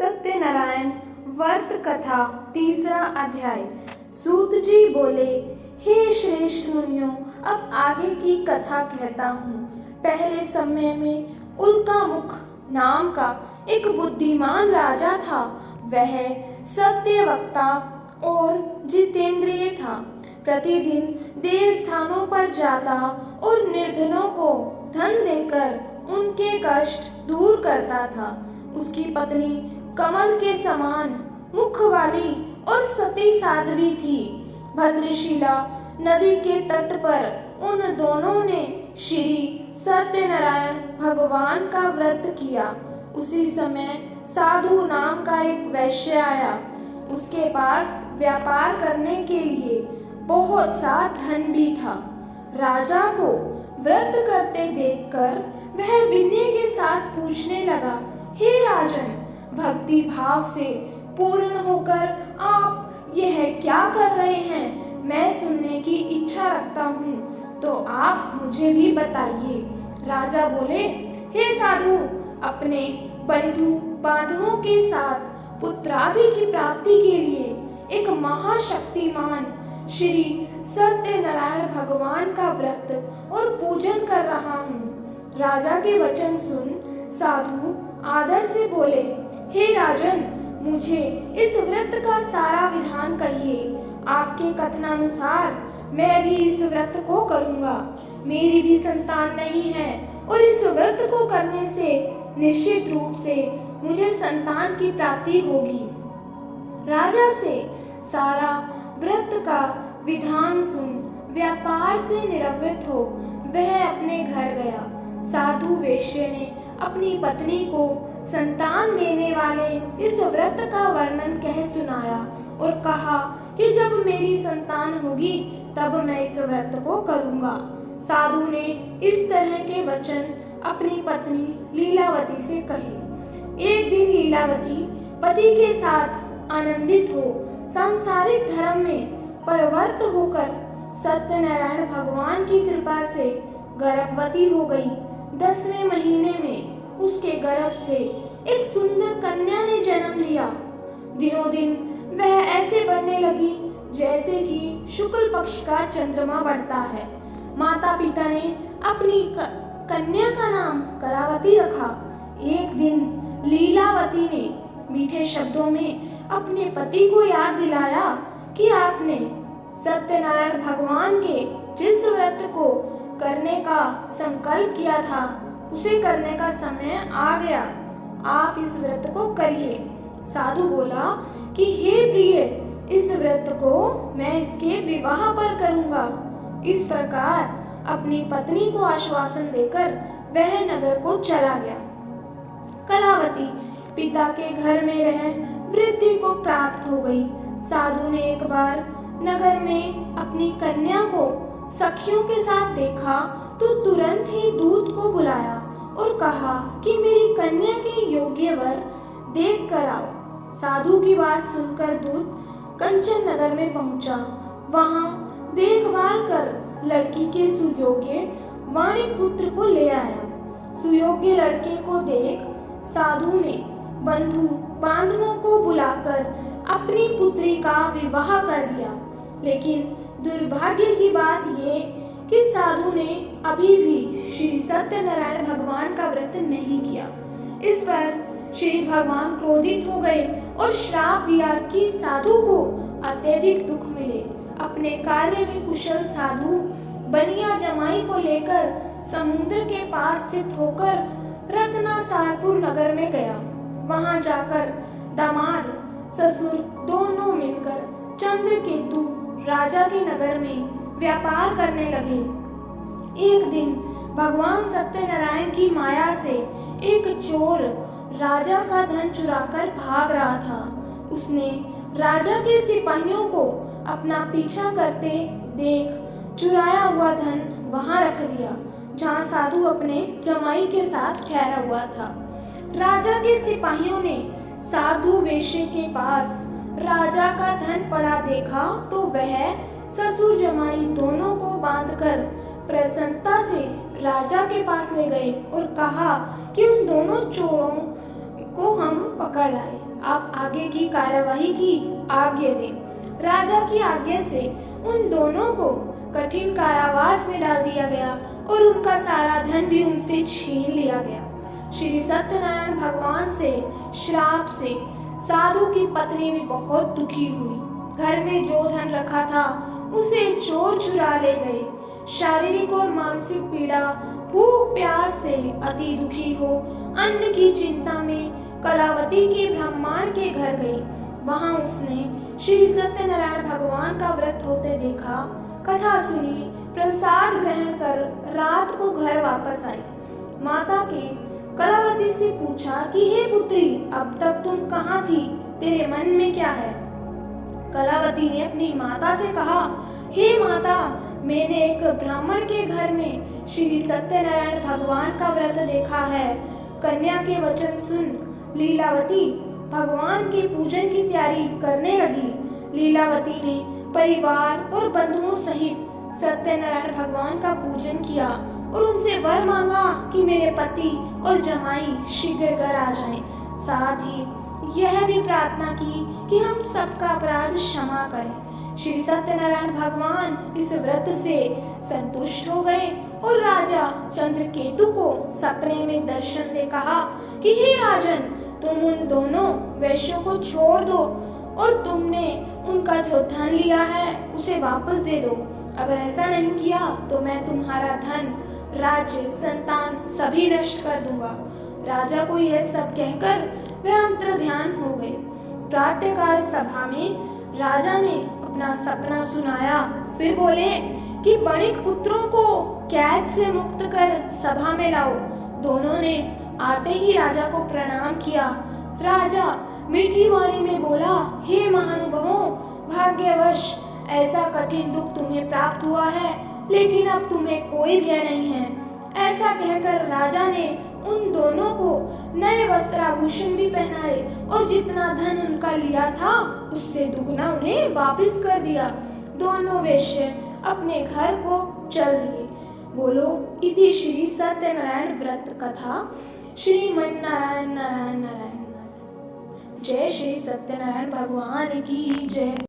सत्यनारायण व्रत कथा तीसरा अध्याय। सूत जी बोले, हे श्रेष्ठ मुनियों, अब आगे की कथा कहता हूँ। पहले समय में उल्कामुख नाम का एक बुद्धिमान राजा था। वह सत्यवक्ता और जितेंद्रिय था। प्रतिदिन देव स्थानों पर जाता और निर्धनों को धन देकर उनके कष्ट दूर करता था। उसकी पत्नी कमल के समान मुख वाली और सती साध्वी थी। भद्रशिला नदी के तट पर उन दोनों ने श्री सत्यनारायण भगवान का व्रत किया। उसी समय साधु नाम का एक वैश्य आया। उसके पास व्यापार करने के लिए बहुत सा धन भी था। राजा को व्रत करते देखकर वह विनय के साथ पूछने लगा, हे राजन, भक्ति भाव से पूर्ण होकर आप यह क्या कर रहे हैं? मैं सुनने की इच्छा रखता हूँ, तो आप मुझे भी बताइए। राजा बोले, हे साधु, अपने बंधु बांधवों के साथ पुत्रादि की प्राप्ति के लिए एक महाशक्तिमान श्री सत्यनारायण भगवान का व्रत और पूजन कर रहा हूँ। राजा के वचन सुन साधु आदर से बोले, हे राजन, मुझे इस व्रत का सारा विधान कहिए। आपके कथनानुसार मैं भी इस व्रत को करूँगा। मेरी भी संतान नहीं है और इस व्रत को करने से निश्चित रूप से मुझे संतान की प्राप्ति होगी। राजा से सारा व्रत का विधान सुन व्यापार से निवृत्त हो वह अपने घर गया। साधु वैश्य ने अपनी पत्नी को संतान देने वाले इस व्रत का वर्णन कह सुनाया और कहा कि जब मेरी संतान होगी तब मैं इस व्रत को करूंगा। साधु ने इस तरह के वचन अपनी पत्नी लीलावती से कहे। एक दिन लीलावती पति के साथ आनंदित हो सांसारिक धर्म में परिवर्त होकर सत्यनारायण भगवान की कृपा से गर्भवती हो गई। 10वें महीने में उसके गर्भ से एक सुंदर कन्या ने जन्म लिया। दिनों दिन वह ऐसे बढ़ने लगी जैसे कि शुक्ल पक्ष का चंद्रमा बढ़ता है। माता पिता ने अपनी कन्या का नाम कलावती रखा। एक दिन लीलावती ने मीठे शब्दों में अपने पति को याद दिलाया कि आपने सत्यनारायण भगवान के जिस व्रत को करने का संकल्प किया था उसे करने का समय आ गया। आप इस व्रत को करिए। साधु बोला कि हे प्रिय, इस व्रत को मैं इसके विवाह पर करूंगा। इस प्रकार अपनी पत्नी को आश्वासन देकर वह नगर को चला गया। कलावती पिता के घर में रह वृद्धि को प्राप्त हो गई। साधु ने एक बार नगर में अपनी कन्या को सखियों के साथ देखा तो तुरंत ही दूत को बुलाया और कहा कि मेरी कन्या के योग्य वर देख कर आओ। साधु की बात सुनकर दूत कंचन नगर में पहुंचा। वहां देखभाल कर लड़की के सुयोग्य वाणी पुत्र को ले आया। सुयोग्य लड़के को देख साधु ने बंधु बांधवों को बुलाकर अपनी पुत्री का विवाह कर दिया। लेकिन दुर्भाग्य की बात ये कि साधु ने अभी भी श्री सत्यनारायण भगवान का व्रत नहीं किया। इस पर श्री भगवान क्रोधित हो गए और श्राप दिया कि साधु को अत्यधिक दुख मिले। अपने कार्य में कुशल साधु बनिया जमाई को लेकर समुद्र के पास स्थित होकर रत्नासारपुर नगर में गया। वहां जाकर दामाद ससुर दोनों मिलकर चंद्रकेतु राजा के नगर में व्यापार करने लगे। एक दिन भगवान सत्यनारायण की माया से एक चोर राजा का धन चुराकर भाग रहा था। उसने राजा के सिपाहियों को अपना पीछा करते देख चुराया हुआ धन वहां रख दिया जहां साधु अपने जमाई के साथ ठहरा हुआ था। राजा के सिपाहियों ने साधु वैश्य के पास राजा का धन पड़ा देखा तो वह ससुर जमाई दोनों को बांधकर प्रसन्नता से राजा के पास ले गए और कहा कि उन दोनों चोरों को हम पकड़ लाए। आप आगे की कार्यवाही की आज्ञा दें। राजा की आज्ञा से उन दोनों को कठिन कारावास में डाल दिया गया और उनका सारा धन भी उनसे छीन लिया गया। श्री सत्यनारायण भगवान से श्राप से साधु की पत्नी भी बहुत दुखी हुई। घर में जो धन रखा था उसे चोर चुरा ले गए। शारीरिक और मानसिक पीड़ा, भूख प्यास से अति दुखी हो अन्न की चिंता में कलावती के ब्राह्मण के घर गई। वहां उसने श्री सत्यनारायण भगवान का व्रत होते देखा, कथा सुनी, प्रसाद ग्रहण कर रात को घर वापस आई। माता के कलावती से पूछा कि हे पुत्री, अब तक तुम कहाँ थी? तेरे मन में क्या है? कलावती ने अपनी माता से कहा, हे माता, मैंने एक ब्राह्मण के घर में श्री सत्यनारायण भगवान का व्रत देखा है। कन्या के वचन सुन लीलावती भगवान के पूजन की तैयारी करने लगी। लीलावती ने परिवार और बंधुओं सहित सत्यनारायण भगवान का पूजन किया और उनसे वर मांगा कि मेरे पति और जमाई शीघ्र घर आ जाएं। साथ ही यह भी प्रार्थना की कि हम सबका अपराध क्षमा करें। श्री सत्यनारायण भगवान इस व्रत से संतुष्ट हो गए और राजा चंद्रकेतु को सपने में दर्शन दे कहा कि हे राजन, तुम उन दोनों वैश्यों को छोड़ दो और तुमने उनका जो धन लिया है उसे वापस दे दो। अगर ऐसा नहीं किया तो मैं तुम्हारा धन, राज्य, संतान सभी नष्ट कर दूंगा। राजा को यह सब कहकर वह अंतर्ध्यान हो गए। प्रातःकाल सभा में राजा ने अपना सपना सुनाया। फिर बोले कि बणिक पुत्रों को कैद से मुक्त कर सभा में लाओ। दोनों ने आते ही राजा को प्रणाम किया। राजा मीठी वाणी में बोला, हे महानुभावों, भाग्यवश ऐसा कठिन दुख तुम्हें प्राप्त हुआ है, लेकिन अब तुम्हें कोई भय नहीं है। ऐसा कहकर राजा ने उन दोनों को नए वस्त्राभूषण भी पहनाए और जितना धन उनका लिया था उससे दुगना उन्हें वापस कर दिया। दोनों वेश्य अपने घर को चल दिए। बोलो इति श्री सत्यनारायण व्रत कथा। श्रीमन नारायण नारायण नारायण। जय श्री सत्यनारायण भगवान की जय।